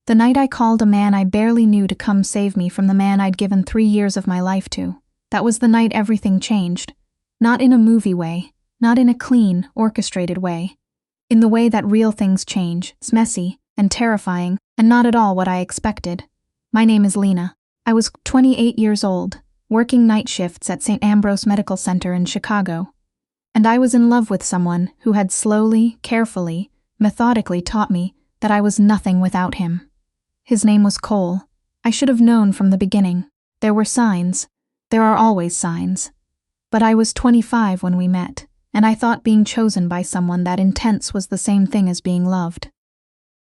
The night I called a man I barely knew to come save me from the man I'd given 3 years of my life to. That was the night everything changed. Not in a movie way, not in a clean, orchestrated way. In the way that real things change, it's messy and terrifying, and not at all what I expected. My name is Lena. I was 28 years old, working night shifts at St. Ambrose Medical Center in Chicago. And I was in love with someone who had slowly, carefully, methodically taught me that I was nothing without him. His name was Cole. I should have known from the beginning. There were signs. There are always signs. But I was 25 when we met, and I thought being chosen by someone that intense was the same thing as being loved.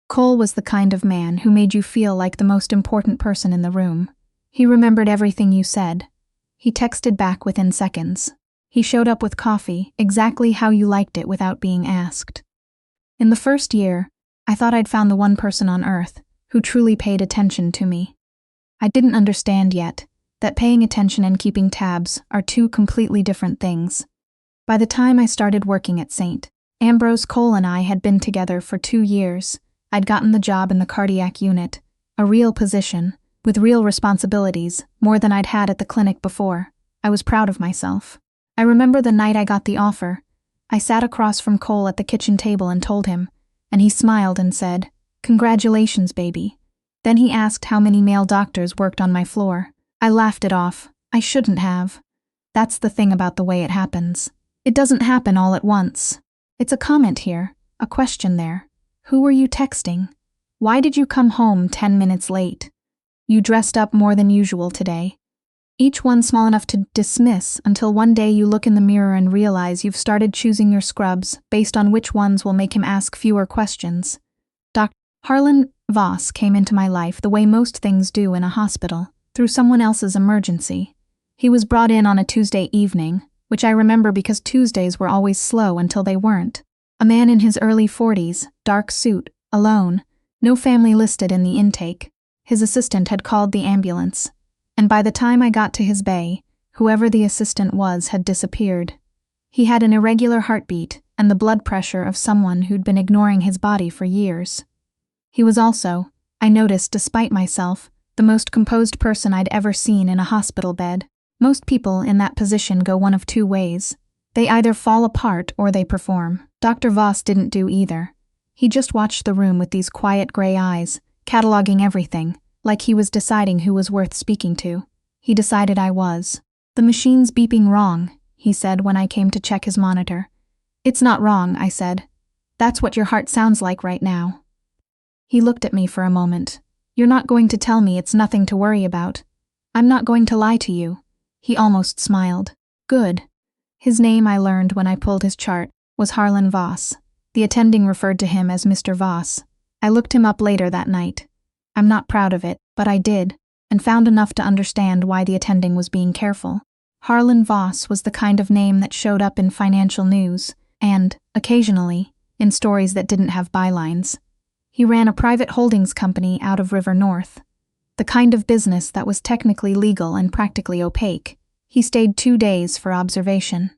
Cole was the kind of man who made you feel like the most important person in the room. He remembered everything you said. He texted back within seconds. He showed up with coffee, exactly how you liked it without being asked. In the first year, I thought I'd found the one person on earth who truly paid attention to me. I didn't understand yet that paying attention and keeping tabs are two completely different things. By the time I started working at St. Ambrose, Cole and I had been together for 2 years. I'd gotten the job in the cardiac unit, a real position, with real responsibilities, more than I'd had at the clinic before. I was proud of myself. I remember the night I got the offer. I sat across from Cole at the kitchen table and told him, and he smiled and said, "Congratulations, baby." Then he asked how many male doctors worked on my floor. I laughed it off. I shouldn't have. That's the thing about the way it happens. It doesn't happen all at once. It's a comment here, a question there. Who were you texting? Why did you come home 10 minutes late? You dressed up more than usual today. Each one small enough to dismiss until one day you look in the mirror and realize you've started choosing your scrubs based on which ones will make him ask fewer questions. Dr. Harlan Voss came into my life the way most things do in a hospital, through someone else's emergency. He was brought in on a Tuesday evening, which I remember because Tuesdays were always slow until they weren't. A man in his early 40s, dark suit, alone, no family listed in the intake. His assistant had called the ambulance, and by the time I got to his bay, whoever the assistant was had disappeared. He had an irregular heartbeat and the blood pressure of someone who'd been ignoring his body for years. He was also, I noticed despite myself, the most composed person I'd ever seen in a hospital bed. Most people in that position go one of two ways. They either fall apart or they perform. Dr. Voss didn't do either. He just watched the room with these quiet gray eyes, cataloging everything, like he was deciding who was worth speaking to. He decided I was. "The machine's beeping wrong," he said when I came to check his monitor. "It's not wrong," I said. "That's what your heart sounds like right now." He looked at me for a moment. "You're not going to tell me it's nothing to worry about. I'm not going to lie to you." He almost smiled. "Good." His name, I learned when I pulled his chart, was Harlan Voss. The attending referred to him as Mr. Voss. I looked him up later that night. I'm not proud of it, but I did, and found enough to understand why the attending was being careful. Harlan Voss was the kind of name that showed up in financial news, and, occasionally, in stories that didn't have bylines. He ran a private holdings company out of River North, the kind of business that was technically legal and practically opaque. He stayed 2 days for observation.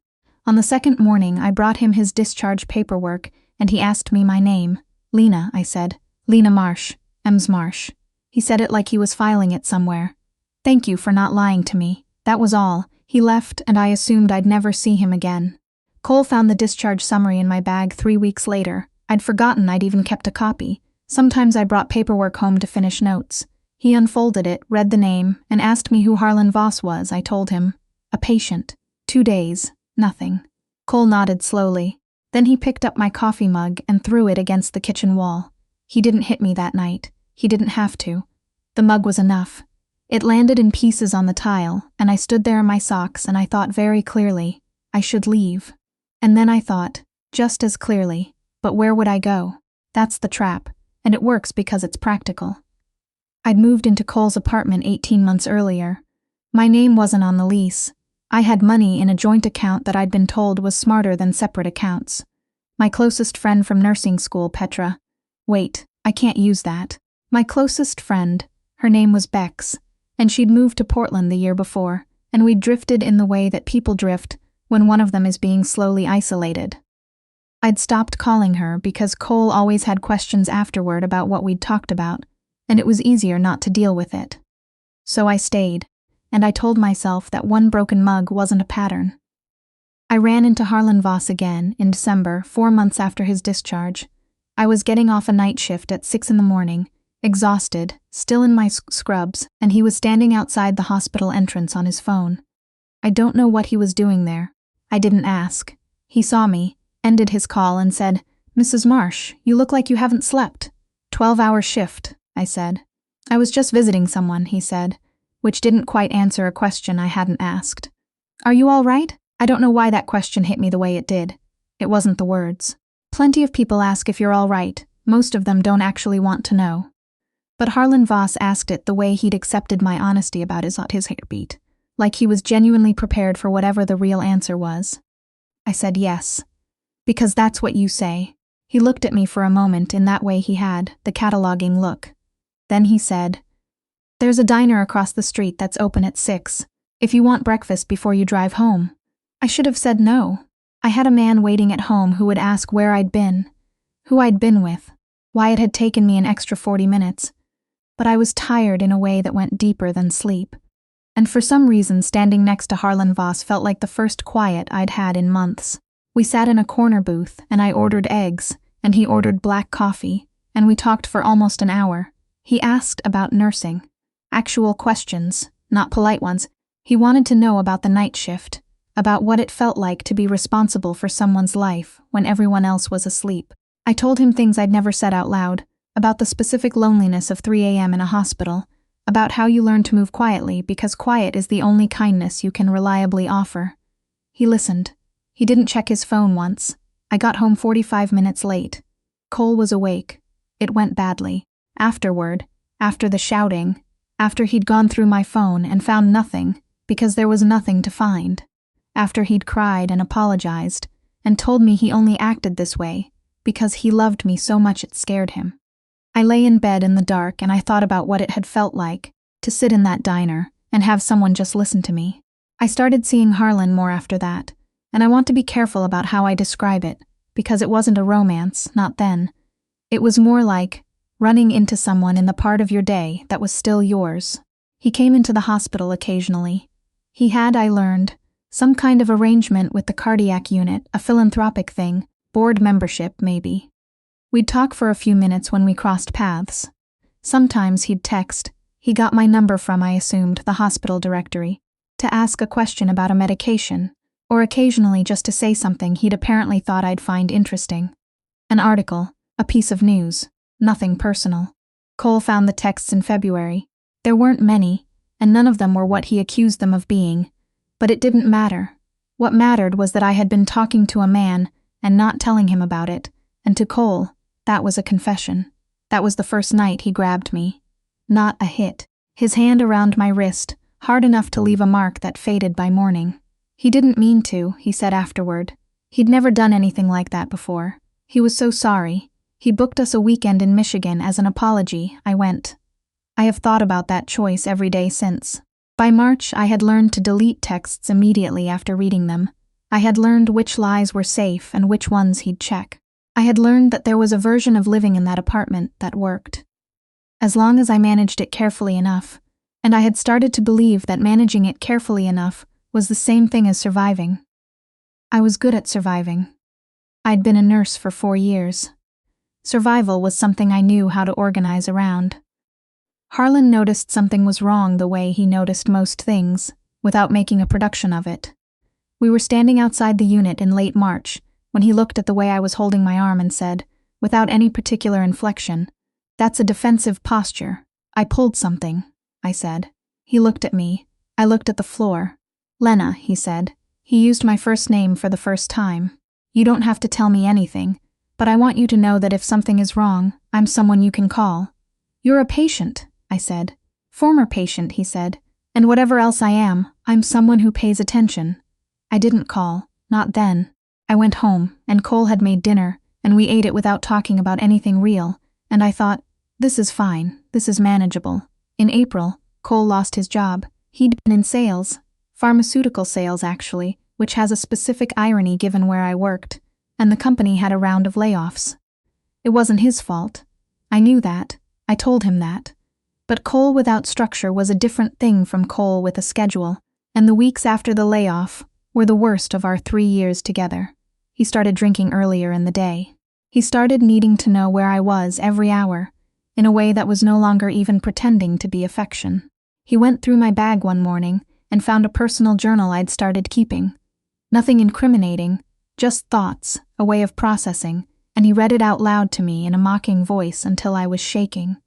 On the second morning, I brought him his discharge paperwork, and he asked me my name. "Lena," I said. "Lena Marsh, Ems Marsh." He said it like he was filing it somewhere. "Thank you for not lying to me." That was all. He left, and I assumed I'd never see him again. Cole found the discharge summary in my bag 3 weeks later. I'd forgotten I'd even kept a copy. Sometimes I brought paperwork home to finish notes. He unfolded it, read the name, and asked me who Harlan Voss was. I told him. "A patient. 2 days. Nothing." Cole nodded slowly. Then he picked up my coffee mug and threw it against the kitchen wall. He didn't hit me that night. He didn't have to. The mug was enough. It landed in pieces on the tile, and I stood there in my socks and I thought very clearly, I should leave. And then I thought, just as clearly, but where would I go? That's the trap, and it works because it's practical. I'd moved into Cole's apartment 18 months earlier. My name wasn't on the lease. I had money in a joint account that I'd been told was smarter than separate accounts. My closest friend from nursing school, Petra. Wait, I can't use that. My closest friend, her name was Bex, and she'd moved to Portland the year before, and we'd drifted in the way that people drift when one of them is being slowly isolated. I'd stopped calling her because Cole always had questions afterward about what we'd talked about. and it was easier not to deal with it. So I stayed, and I told myself that one broken mug wasn't a pattern. I ran into Harlan Voss again in December, 4 months after his discharge. I was getting off a night shift at 6 in the morning, exhausted, still in my scrubs, and he was standing outside the hospital entrance on his phone. I don't know what he was doing there. I didn't ask. He saw me, ended his call, and said, "Mrs. Marsh, you look like you haven't slept." 12-hour shift, I said. I was just visiting someone, he said, which didn't quite answer a question I hadn't asked. Are you all right? I don't know why that question hit me the way it did. It wasn't the words. Plenty of people ask if you're all right. Most of them don't actually want to know. But Harlan Voss asked it the way he'd accepted my honesty about his heartbeat, like he was genuinely prepared for whatever the real answer was. I said yes. Because that's what you say. He looked at me for a moment in that way he had, the cataloging look. Then he said, "There's a diner across the street that's open at 6, if you want breakfast before you drive home." I should have said no. I had a man waiting at home who would ask where I'd been, who I'd been with, why it had taken me an extra 40 minutes. But I was tired in a way that went deeper than sleep. And for some reason, standing next to Harlan Voss felt like the first quiet I'd had in months. We sat in a corner booth, and I ordered eggs, and he ordered black coffee, and we talked for almost an hour. He asked about nursing. Actual questions, not polite ones. He wanted to know about the night shift, about what it felt like to be responsible for someone's life when everyone else was asleep. I told him things I'd never said out loud, about the specific loneliness of 3 a.m. in a hospital, about how you learn to move quietly because quiet is the only kindness you can reliably offer. He listened. He didn't check his phone once. I got home 45 minutes late. Cole was awake. It went badly. Afterward, after the shouting, after he'd gone through my phone and found nothing, because there was nothing to find. After he'd cried and apologized, and told me he only acted this way because he loved me so much it scared him. I lay in bed in the dark and I thought about what it had felt like to sit in that diner and have someone just listen to me. I started seeing Harlan more after that, and I want to be careful about how I describe it, because it wasn't a romance, not then. It was more like running into someone in the part of your day that was still yours. He came into the hospital occasionally. He had, I learned, some kind of arrangement with the cardiac unit, a philanthropic thing, board membership maybe. We'd talk for a few minutes when we crossed paths. Sometimes he'd text. He got my number from, I assumed, the hospital directory, to ask a question about a medication, or occasionally just to say something he'd apparently thought I'd find interesting. An article, a piece of news, nothing personal. Cole found the texts in February. There weren't many, and none of them were what he accused them of being. But it didn't matter. What mattered was that I had been talking to a man and not telling him about it, and to Cole, that was a confession. That was the first night he grabbed me. Not a hit. His hand around my wrist, hard enough to leave a mark that faded by morning. He didn't mean to, he said afterward. He'd never done anything like that before. He was so sorry. He booked us a weekend in Michigan as an apology. I went. I have thought about that choice every day since. By March, I had learned to delete texts immediately after reading them. I had learned which lies were safe and which ones he'd check. I had learned that there was a version of living in that apartment that worked. As long as I managed it carefully enough, and I had started to believe that managing it carefully enough was the same thing as surviving. I was good at surviving. I'd been a nurse for 4 years. Survival was something I knew how to organize around. Harlan noticed something was wrong the way he noticed most things, without making a production of it. We were standing outside the unit in late March, when he looked at the way I was holding my arm and said, without any particular inflection, "That's a defensive posture. I pulled something," I said. He looked at me. I looked at the floor. "Lena," he said. He used my first name for the first time. "You don't have to tell me anything, but I want you to know that if something is wrong, I'm someone you can call." "You're a patient," I said. "Former patient," he said. "And whatever else I am, I'm someone who pays attention." I didn't call, not then. I went home, and Cole had made dinner, and we ate it without talking about anything real, and I thought, this is fine, this is manageable. In April, Cole lost his job. He'd been in sales, pharmaceutical sales actually, which has a specific irony given where I worked, and the company had a round of layoffs. It wasn't his fault. I knew that, I told him that. But Cole without structure was a different thing from Cole with a schedule, and the weeks after the layoff were the worst of our 3 years together. He started drinking earlier in the day. He started needing to know where I was every hour, in a way that was no longer even pretending to be affection. He went through my bag one morning and found a personal journal I'd started keeping. Nothing incriminating, just thoughts, a way of processing, and he read it out loud to me in a mocking voice until I was shaking.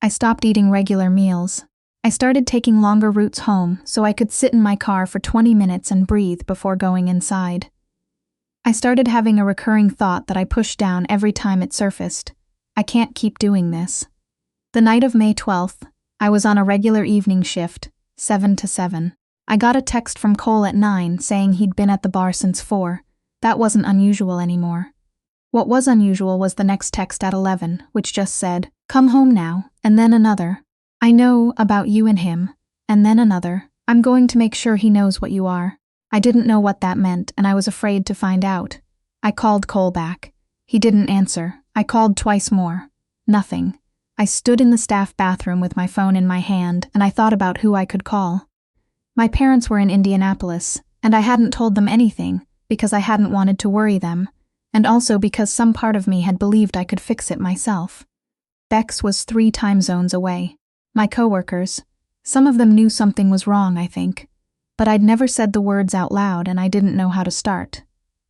I stopped eating regular meals. I started taking longer routes home so I could sit in my car for 20 minutes and breathe before going inside. I started having a recurring thought that I pushed down every time it surfaced. I can't keep doing this. The night of May 12th, I was on a regular evening shift, 7 to 7. I got a text from Cole at 9 saying he'd been at the bar since 4. That wasn't unusual anymore. What was unusual was the next text at 11, which just said, "Come home now," and then another, "I know about you and him," and then another, "I'm going to make sure he knows what you are." I didn't know what that meant, and I was afraid to find out. I called Cole back. He didn't answer. I called twice more. Nothing. I stood in the staff bathroom with my phone in my hand, and I thought about who I could call. My parents were in Indianapolis, and I hadn't told them anything because I hadn't wanted to worry them, and also because some part of me had believed I could fix it myself. Bex was 3 time zones away. My coworkers, some of them knew something was wrong, I think. But I'd never said the words out loud and I didn't know how to start.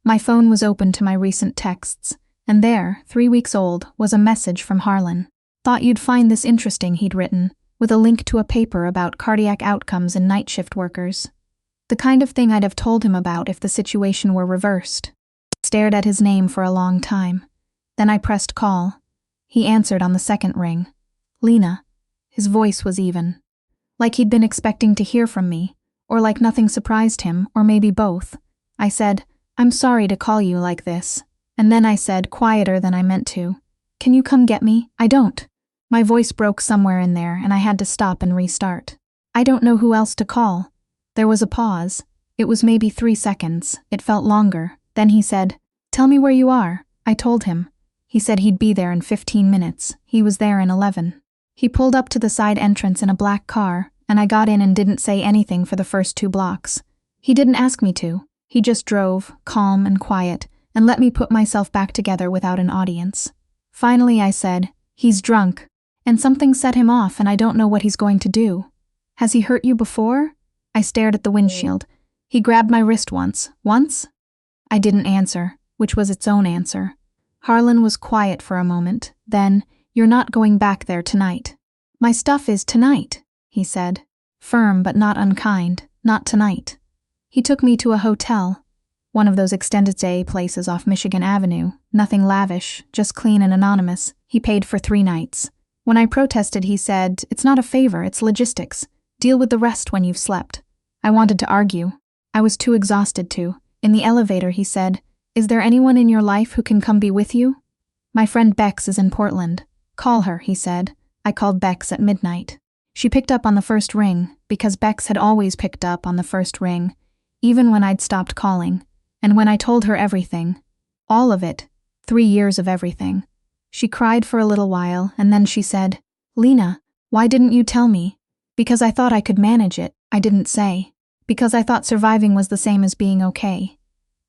My phone was open to my recent texts, and there, 3 weeks old, was a message from Harlan. "Thought you'd find this interesting," he'd written, with a link to a paper about cardiac outcomes in night shift workers. The kind of thing I'd have told him about if the situation were reversed. I stared at his name for a long time. Then I pressed call. He answered on the second ring. "Lena." His voice was even. Like he'd been expecting to hear from me, or like nothing surprised him, or maybe both. I said, "I'm sorry to call you like this." And then I said, quieter than I meant to, "Can you come get me? I don't." My voice broke somewhere in there, and I had to stop and restart. I don't know who else to call. There was a pause. It was maybe 3 seconds. It felt longer. Then he said, "Tell me where you are." I told him. He said he'd be there in 15 minutes. He was there in 11. He pulled up to the side entrance in a black car, and I got in and didn't say anything for the first 2 blocks. He didn't ask me to. He just drove, calm and quiet, and let me put myself back together without an audience. Finally I said, "He's drunk, and something set him off and I don't know what he's going to do." "Has he hurt you before?" I stared at the windshield. "He grabbed my wrist once." "Once?" I didn't answer, which was its own answer. Harlan was quiet for a moment, then, "You're not going back there tonight." "My stuff is tonight," he said. Firm but not unkind. "Not tonight." He took me to a hotel, one of those extended stay places off Michigan Avenue, nothing lavish, just clean and anonymous. He paid for 3 nights. When I protested, he said, "It's not a favor, it's logistics. Deal with the rest when you've slept." I wanted to argue. I was too exhausted to. In the elevator, he said, "Is there anyone in your life who can come be with you?" "My friend Bex is in Portland." "Call her," he said. I called Bex at midnight. She picked up on the first ring, because Bex had always picked up on the first ring, even when I'd stopped calling, and when I told her everything. All of it. 3 years of everything. She cried for a little while, and then she said, "Lena, why didn't you tell me?" "Because I thought I could manage it," I didn't say. "Because I thought surviving was the same as being okay."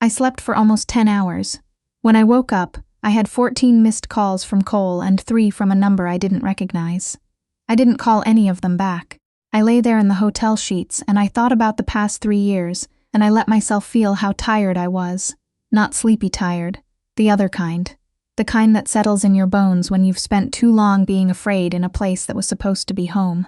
I slept for almost 10 hours. When I woke up, I had 14 missed calls from Cole and 3 from a number I didn't recognize. I didn't call any of them back. I lay there in the hotel sheets and I thought about the past 3 years, and I let myself feel how tired I was. Not sleepy tired, the other kind. The kind that settles in your bones when you've spent too long being afraid in a place that was supposed to be home.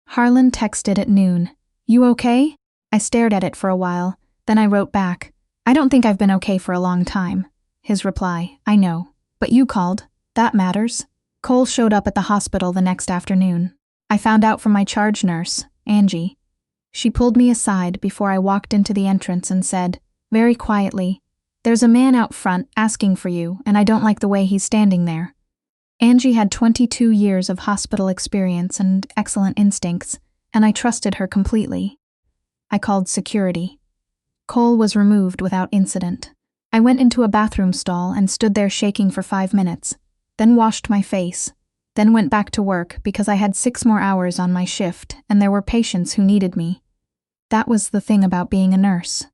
Harlan texted at noon. "You okay?" I stared at it for a while, then I wrote back, "I don't think I've been okay for a long time." His reply, "I know, but you called. That matters." Cole showed up at the hospital the next afternoon. I found out from my charge nurse, Angie. She pulled me aside before I walked into the entrance and said, very quietly, "There's a man out front asking for you, and I don't like the way he's standing there." Angie had 22 years of hospital experience and excellent instincts, and I trusted her completely. I called security. Cole was removed without incident. I went into a bathroom stall and stood there shaking for 5 minutes, then washed my face. then went back to work because I had 6 more hours on my shift and there were patients who needed me. That was the thing about being a nurse.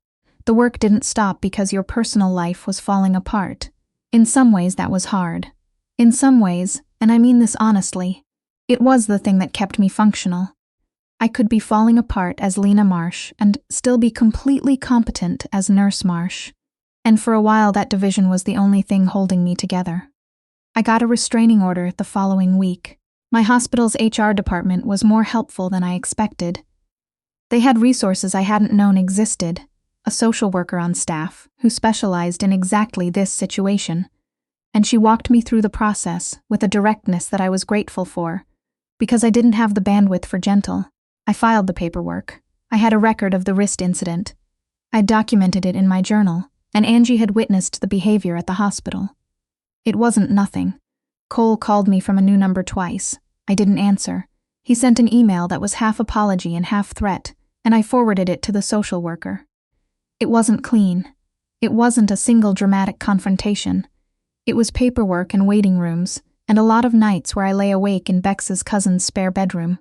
The work didn't stop because your personal life was falling apart. In some ways that was hard. In some ways, and I mean this honestly, it was the thing that kept me functional. I could be falling apart as Lena Marsh and still be completely competent as Nurse Marsh. And for a while that division was the only thing holding me together. I got a restraining order the following week. My hospital's HR department was more helpful than I expected. They had resources I hadn't known existed, a social worker on staff who specialized in exactly this situation, and she walked me through the process with a directness that I was grateful for, because I didn't have the bandwidth for gentle. I filed the paperwork. I had a record of the wrist incident. I documented it in my journal, and Angie had witnessed the behavior at the hospital. It wasn't nothing. Cole called me from a new number twice. I didn't answer. He sent an email that was half apology and half threat, and I forwarded it to the social worker. It wasn't clean. It wasn't a single dramatic confrontation. It was paperwork and waiting rooms, and a lot of nights where I lay awake in Bex's cousin's spare bedroom.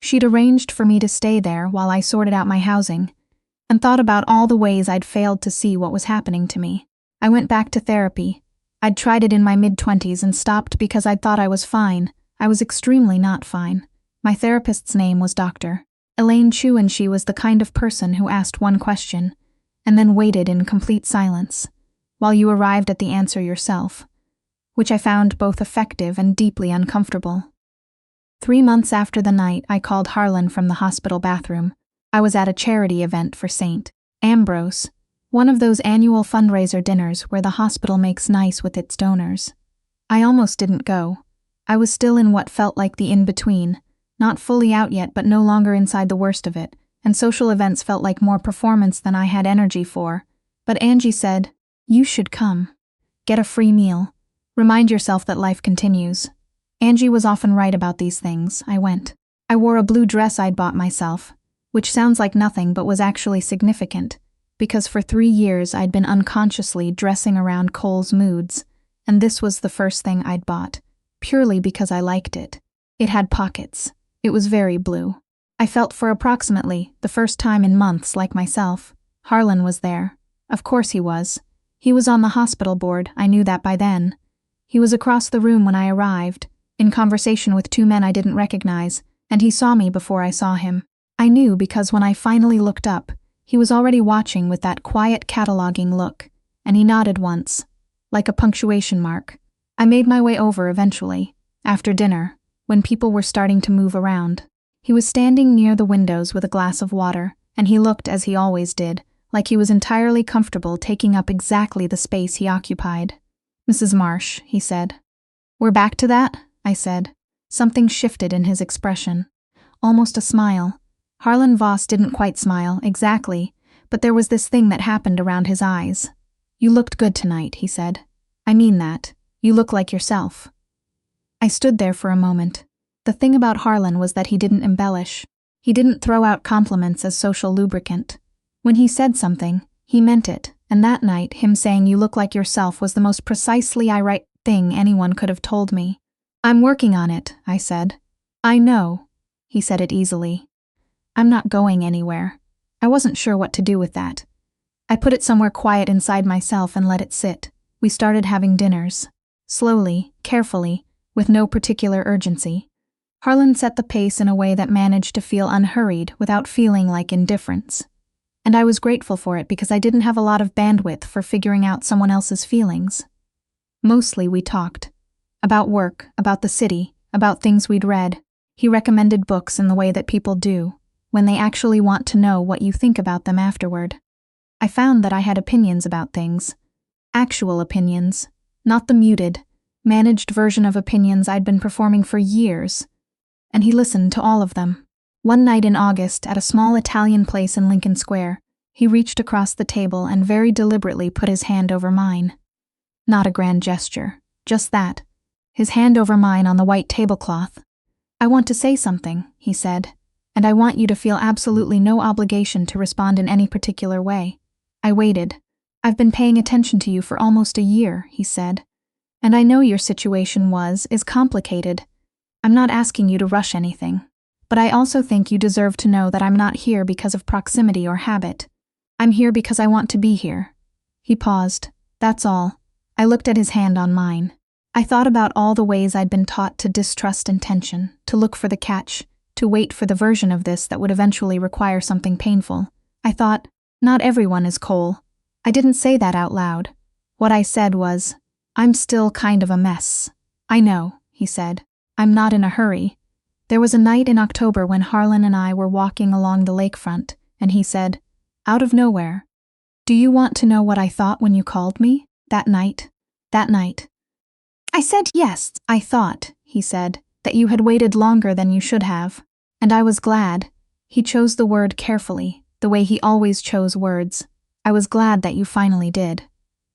She'd arranged for me to stay there while I sorted out my housing, and thought about all the ways I'd failed to see what was happening to me. I went back to therapy. I'd tried it in my mid-20s and stopped because I'd thought I was fine. I was extremely not fine. My therapist's name was Dr. Elaine Chu, and she was the kind of person who asked one question and then waited in complete silence while you arrived at the answer yourself, which I found both effective and deeply uncomfortable. 3 months after the night I called Harlan from the hospital bathroom, I was at a charity event for St. Ambrose, one of those annual fundraiser dinners where the hospital makes nice with its donors. I almost didn't go. I was still in what felt like the in-between, not fully out yet but no longer inside the worst of it, and social events felt like more performance than I had energy for. But Angie said, "You should come. Get a free meal. Remind yourself that life continues." Angie was often right about these things. I went. I wore a blue dress I'd bought myself, which sounds like nothing but was actually significant, because for 3 years I'd been unconsciously dressing around Cole's moods, and this was the first thing I'd bought, purely because I liked it. It had pockets. It was very blue. I felt for approximately the first time in months like myself. Harlan was there. Of course he was. He was on the hospital board, I knew that by then. He was across the room when I arrived, in conversation with 2 men I didn't recognize, and he saw me before I saw him. I knew because when I finally looked up, he was already watching with that quiet cataloging look, and he nodded once, like a punctuation mark. I made my way over eventually, after dinner, when people were starting to move around. He was standing near the windows with a glass of water, and he looked, as he always did, like he was entirely comfortable taking up exactly the space he occupied. "Mrs. Marsh," he said. "We're back to that?" I said. Something shifted in his expression. Almost a smile. Harlan Voss didn't quite smile, exactly, but there was this thing that happened around his eyes. "You looked good tonight," he said. "I mean that. You look like yourself." I stood there for a moment. The thing about Harlan was that he didn't embellish. He didn't throw out compliments as social lubricant. When he said something, he meant it, and that night him saying "you look like yourself" was the most precisely right thing anyone could have told me. "I'm working on it," I said. "I know." He said it easily. "I'm not going anywhere." I wasn't sure what to do with that. I put it somewhere quiet inside myself and let it sit. We started having dinners. Slowly, carefully, with no particular urgency. Harlan set the pace in a way that managed to feel unhurried without feeling like indifference. And I was grateful for it because I didn't have a lot of bandwidth for figuring out someone else's feelings. Mostly we talked. About work, about the city, about things we'd read. He recommended books in the way that people do, when they actually want to know what you think about them afterward. I found that I had opinions about things. Actual opinions, not the muted, managed version of opinions I'd been performing for years. And he listened to all of them. One night in August, at a small Italian place in Lincoln Square, he reached across the table and very deliberately put his hand over mine. Not a grand gesture, just that. His hand over mine on the white tablecloth. "I want to say something," he said, "and I want you to feel absolutely no obligation to respond in any particular way." I waited. "I've been paying attention to you for almost a year," he said, And I know your situation is complicated. I'm not asking you to rush anything. But I also think you deserve to know that I'm not here because of proximity or habit. I'm here because I want to be here." He paused. That's all. I looked at his hand on mine. I thought about all the ways I'd been taught to distrust intention, to look for the catch, to wait for the version of this that would eventually require something painful. I thought, not everyone is Cole. I didn't say that out loud. What I said was, "I'm still kind of a mess." "I know," he said. "I'm not in a hurry." There was a night in October when Harlan and I were walking along the lakefront, and he said, out of nowhere, "Do you want to know what I thought when you called me? That night." I said, "Yes, I thought," he said, "that you had waited longer than you should have." And I was glad. He chose the word carefully, the way he always chose words. I was glad that you finally did.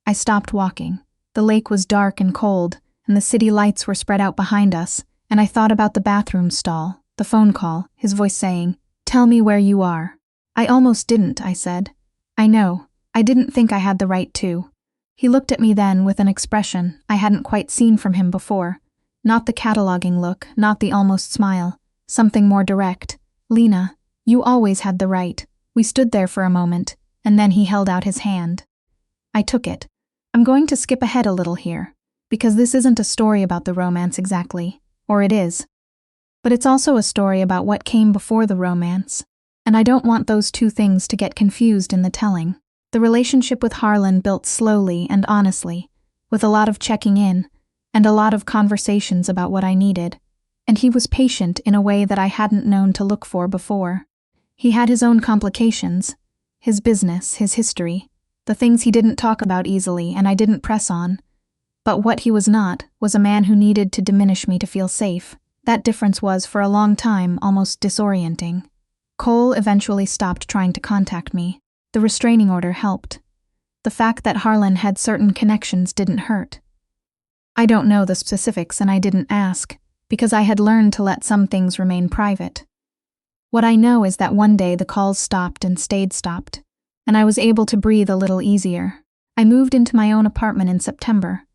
I stopped walking. The lake was dark and cold, and the city lights were spread out behind us, and I thought about the bathroom stall, the phone call, his voice saying, "Tell me where you are." "I almost didn't," I said. "I know. I didn't think I had the right to." He looked at me then with an expression I hadn't quite seen from him before. Not the cataloging look, not the almost smile. Something more direct. "Lena, you always had the right." We stood there for a moment, and then he held out his hand. I took it. I'm going to skip ahead a little here, because this isn't a story about the romance exactly, or it is. But it's also a story about what came before the romance, and I don't want those two things to get confused in the telling. The relationship with Harlan built slowly and honestly, with a lot of checking in, and a lot of conversations about what I needed, and he was patient in a way that I hadn't known to look for before. He had his own complications, his business, his history, the things he didn't talk about easily and I didn't press on. But what he was not was a man who needed to diminish me to feel safe. That difference was, for a long time, almost disorienting. Cole eventually stopped trying to contact me. The restraining order helped. The fact that Harlan had certain connections didn't hurt. I don't know the specifics and I didn't ask, because I had learned to let some things remain private. What I know is that one day the calls stopped and stayed stopped, and I was able to breathe a little easier. I moved into my own apartment in September,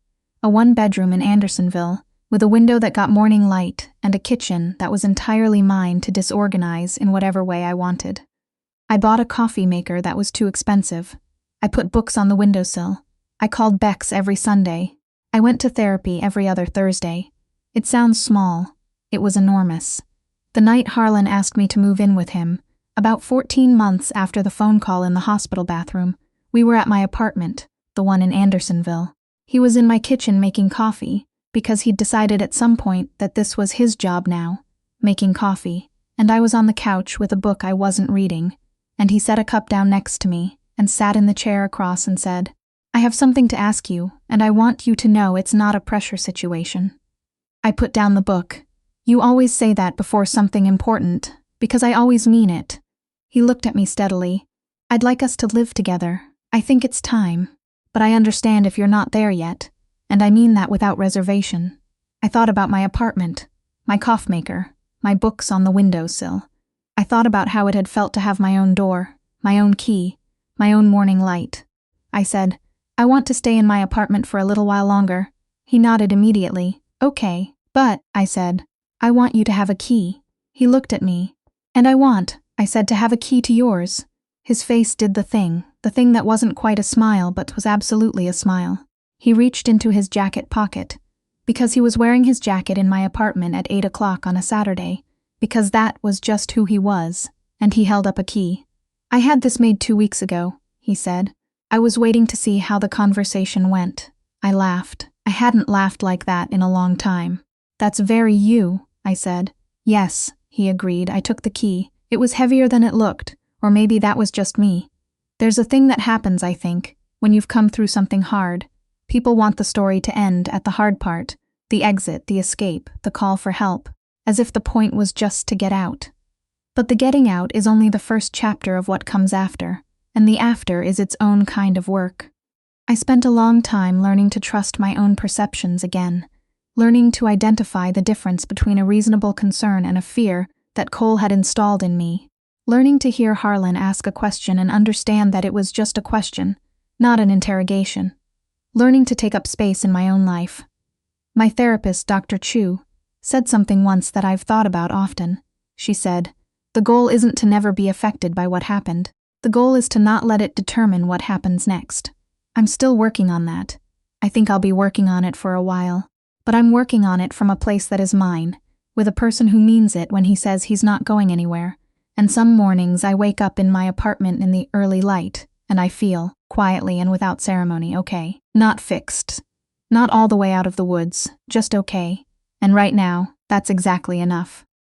a one-bedroom in Andersonville, with a window that got morning light and a kitchen that was entirely mine to disorganize in whatever way I wanted. I bought a coffee maker that was too expensive. I put books on the windowsill. I called Bex every Sunday. I went to therapy every other Thursday. It sounds small. It was enormous. The night Harlan asked me to move in with him, about 14 months after the phone call in the hospital bathroom, we were at my apartment, the one in Andersonville. He was in my kitchen making coffee, because he'd decided at some point that this was his job now, making coffee, and I was on the couch with a book I wasn't reading, and he set a cup down next to me and sat in the chair across and said, "I have something to ask you, and I want you to know it's not a pressure situation." I put down the book. "You always say that before something important, because I always mean it." He looked at me steadily. "I'd like us to live together. I think it's time. But I understand if you're not there yet, and I mean that without reservation." I thought about my apartment, my coffee maker, my books on the windowsill. I thought about how it had felt to have my own door, my own key, my own morning light. I said, "I want to stay in my apartment for a little while longer." He nodded immediately. "Okay, but," I said, "I want you to have a key." He looked at me. "And I said, "to have a key to yours." His face did the thing that wasn't quite a smile but was absolutely a smile. He reached into his jacket pocket, because he was wearing his jacket in my apartment at 8 o'clock on a Saturday, because that was just who he was, and he held up a key. "I had this made 2 weeks ago," he said. I was waiting to see how the conversation went. I laughed. I hadn't laughed like that in a long time. "That's very you," I said. "Yes," he agreed. I took the key. It was heavier than it looked, or maybe that was just me. There's a thing that happens, I think, when you've come through something hard. People want the story to end at the hard part, the exit, the escape, the call for help, as if the point was just to get out. But the getting out is only the first chapter of what comes after, and the after is its own kind of work. I spent a long time learning to trust my own perceptions again, learning to identify the difference between a reasonable concern and a fear that Cole had installed in me, learning to hear Harlan ask a question and understand that it was just a question, not an interrogation, learning to take up space in my own life, My therapist, Dr. Chu, said something once that I've thought about often. She said, "The goal isn't to never be affected by what happened. The goal is to not let it determine what happens next." I'm still working on that. I think I'll be working on it for a while. But I'm working on it from a place that is mine, with a person who means it when he says he's not going anywhere. And some mornings I wake up in my apartment in the early light, and I feel, quietly and without ceremony, okay. Not fixed. Not all the way out of the woods, just okay. And right now, that's exactly enough.